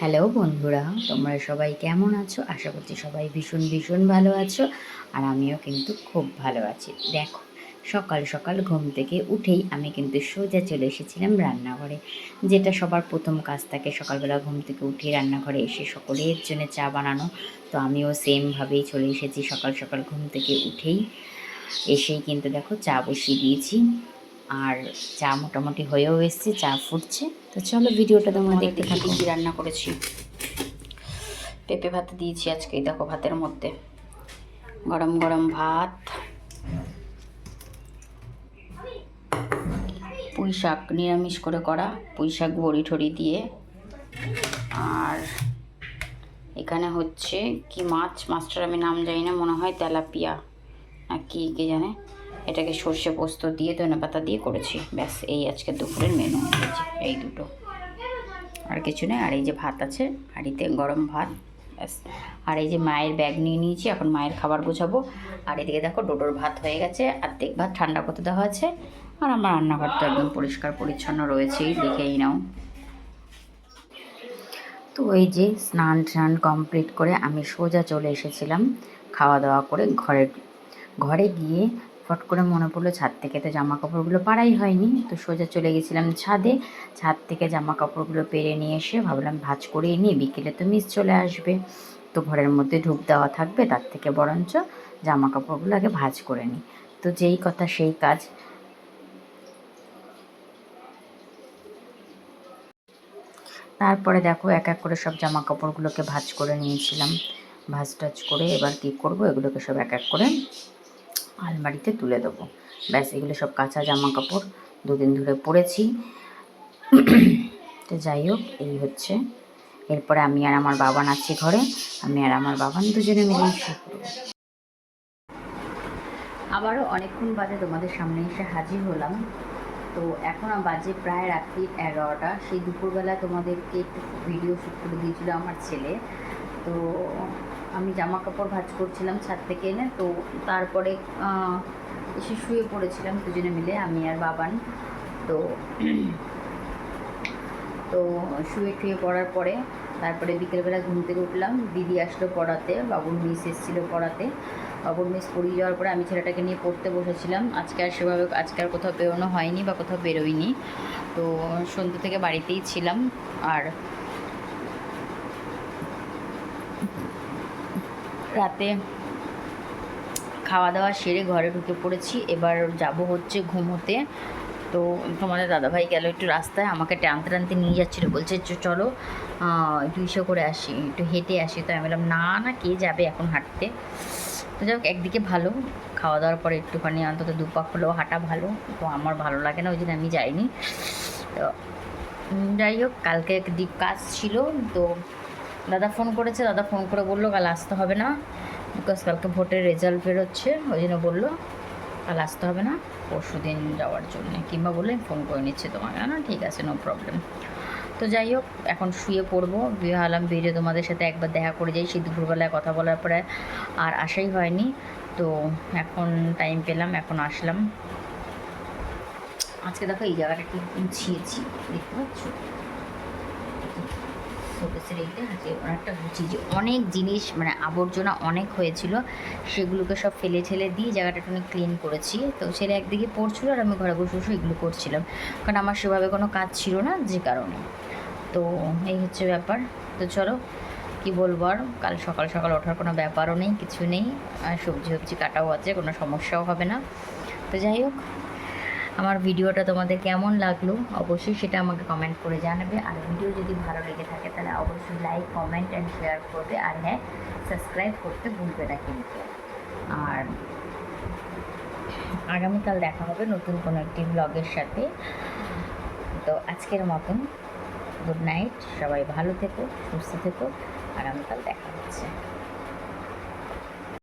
Hello বন্ধুরা, তোমরা সবাই কেমন আছো? আশা করছি সবাই ভীষণ ভীষণ ভালো আছো। আর আমিও কিন্তু খুব ভালো আছি। দেখো, সকাল সকাল ঘুম থেকে উঠেই আমি কিন্তু সোজা চলে এসেছিলাম রান্নাঘরে, যেটা সবার প্রথম কাজ থাকে সকালবেলা ঘুম থেকে উঠে রান্নাঘরে এসে সকলের জন্য চা বানানো। তো আমিও সেমভাবেই চলে এসেছি সকাল সকাল ঘুম থেকে উঠেই। এসেই কিন্তু দেখো চা বসিয়ে দিয়েছি, আর চা মোটামুটি হয়েও এসছে, চা ফুটছে। তো চলো ভিডিওটা তোমরা দেখতে থাকো। কি রান্না করেছি, পেঁপে ভাত দিয়েছি আজকে। দেখো, ভাতের মধ্যে গরম গরম ভাত, পুঁই শাক নিরামিষ করে করা, পুঁই শাক বড়ি ঠড়ি দিয়ে। আর এখানে হচ্ছে কি মাছ, মাছটার আমি নাম জানি না, মনে হয় তেলাপিয়া না কি কে জানে। এটাকে সর্ষে পোস্ত দিয়ে ধনেপাতা দিয়ে করেছি। ব্যাস, এই আজকে দুপুরের মেনু হয়েছে এই দুটো, আর কিছু নেই। আর এই যে ভাত আছে হাঁড়িতে, গরম ভাত, ব্যাস। আর এই যে মায়ের ব্যাগ নিয়ে নিয়েছি, এখন মায়ের খাবার গোছাবো। আর এদিকে দেখো ডোডোর ভাত হয়ে গেছে, অর্ধেক ভাত ঠান্ডা করতে দেওয়া আছে। আর আমার রান্নাঘর তো একদম পরিষ্কার পরিচ্ছন্ন রয়েছেই, দেখেই নাও। তো এই যে স্নান টান কমপ্লিট করে আমি সোজা চলে এসেছিলাম খাওয়া দাওয়া করে ঘরে গিয়ে ফট করে মনে পড়লো ছাদ থেকে তো জামা কাপড়গুলো পাড়াই হয়নি। তো সোজা চলে গেছিলাম ছাদে, ছাদ থেকে জামা কাপড়গুলো পেরে নিয়ে এসে ভাবলাম ভাঁজ করেই নিই, বিকেলে তো মিস চলে আসবে, তো ঘরের মধ্যে ধূপ দেওয়া থাকবে, তার থেকে বরঞ্চ জামা কাপড়গুলো আগে ভাঁজ করে নিই। তো যেই কথা সেই কাজ, তারপরে দেখো এক এক করে সব জামা কাপড়গুলোকে ভাঁজ করে নিয়েছিলাম। ভাঁজ টাজ করে এবার কী করবো, এগুলোকে সব এক এক করে আলমারিতে তুলে দেবো। ব্যাস, এগুলো সব কাঁচা জামা কাপড়, দুদিন ধরে পরেছি। তো যাই হোক, এই হচ্ছে। এরপরে আমি আর আমার বাবান আছি ঘরে, আমি আর আমার বাবান দুজনে মিলেই শুয়ে পড়ব। আবারও অনেকক্ষণ বাদে তোমাদের সামনে এসে হাজির হলাম। তো এখন বাজে প্রায় রাত্রি 11টা। সেই দুপুরবেলা তোমাদেরকে একটু ভিডিও শ্যুট করে দিয়েছিল আমার ছেলে। তো আমি জামা কাপড় ভাঁজ করছিলাম ছাদ থেকে এনে, তো তারপরে এসে শুয়ে পড়েছিলাম দুজনে মিলে, আমি আর বাবান। তো তো শুয়ে পড়ার পরে তারপরে বিকেলবেলা ঘুম থেকে উঠলাম, দিদি আসলো পড়াতে, বাবুর মিস এসেছিলো পড়াতে। বাবুর মিস পড়িয়ে যাওয়ার পরে আমি ছেলেটাকে নিয়ে পড়তে বসেছিলাম। আজকে আর কোথাও বেরোনো হয়নি বা কোথাও বেরোইনি। তো সন্ধ্যে থেকে বাড়িতেই ছিলাম। আর রাতে খাওয়া দাওয়া সেরে ঘরে ঢুকে পড়েছি, এবার যাব হচ্ছে ঘুমোতে। তো তোমাদের দাদাভাই গেল একটু রাস্তায়, আমাকে টানতে টানতে নিয়ে যাচ্ছিলো, বলছে চলো একটু ইসে করে আসি, একটু হেঁটে আসি। তো আমি বললাম না না, কে যাবে এখন হাঁটতে। তো যাই হোক, একদিকে ভালো, খাওয়া দাওয়ার পরে একটুখানি অন্তত দুপাক হলেও হাঁটা ভালো। তো আমার ভালো লাগে না, ওই জন্য আমি যাইনি। তো যাই হোক, কালকে কাজ ছিল। তো দাদা ফোন করেছে, দাদা ফোন করে বললো কাল আসতে হবে না, বিকজ কালকে ভোটের রেজাল্ট বেরোচ্ছে, ওই জন্য বললো কাল আসতে হবে না, পরশু দিন যাওয়ার জন্য, কিংবা বললে ফোন করে নিচ্ছে তোমাকে। না ঠিক আছে, নো প্রবলেম। তো যাই হোক, এখন শুয়ে পড়বো। ভাবলাম বেরিয়ে তোমাদের সাথে একবার দেখা করে যাই, সেই দুপুরবেলায় কথা বলার পরে আর আসাই হয়নি। তো এখন টাইম পেলাম, এখন আসলাম। আজকে দেখো এই জায়গাটা একটু গুছিয়েছি, দেখতে পাচ্ছ, শোকেসের এইটা আজকে অনেকটা গুছিয়েছি। অনেক জিনিস মানে আবর্জনা অনেক হয়েছিল, সেগুলোকে সব ফেলে ঠেলে দিয়ে জায়গাটা একটু ক্লিন করেছি। তো ছেলে একদিকে পড়ছিল আর আমি ঘরে বসে বসে এগুলো করছিলাম, কারণ আমার সেভাবে কোনো কাজ ছিল না, যে কারণে। তো এই হচ্ছে ব্যাপার। তো চলো, কী বলবো আর, কাল সকাল সকাল ওঠার কোনো ব্যাপারও নেই, কিছু নেই, আর সবজি কাটাও আছে, কোনো সমস্যাও হবে না। তো যাই হোক, আমার ভিডিওটা তোমাদের কেমন লাগলো অবশ্যই সেটা আমাকে কমেন্ট করে জানাবে। আর ভিডিও যদি ভালো লেগে থাকে তাহলে অবশ্যই লাইক, কমেন্ট অ্যান্ড শেয়ার করবে। আর হ্যাঁ, সাবস্ক্রাইব করতে ভুলবে না কিন্তু। আর আগামীকাল দেখা হবে নতুন কোনো একটি ব্লগের সাথে। তো আজকের মতন গুড নাইট, সবাই ভালো থেকো, সুস্থ থেকো, আগামীকাল দেখা হচ্ছে।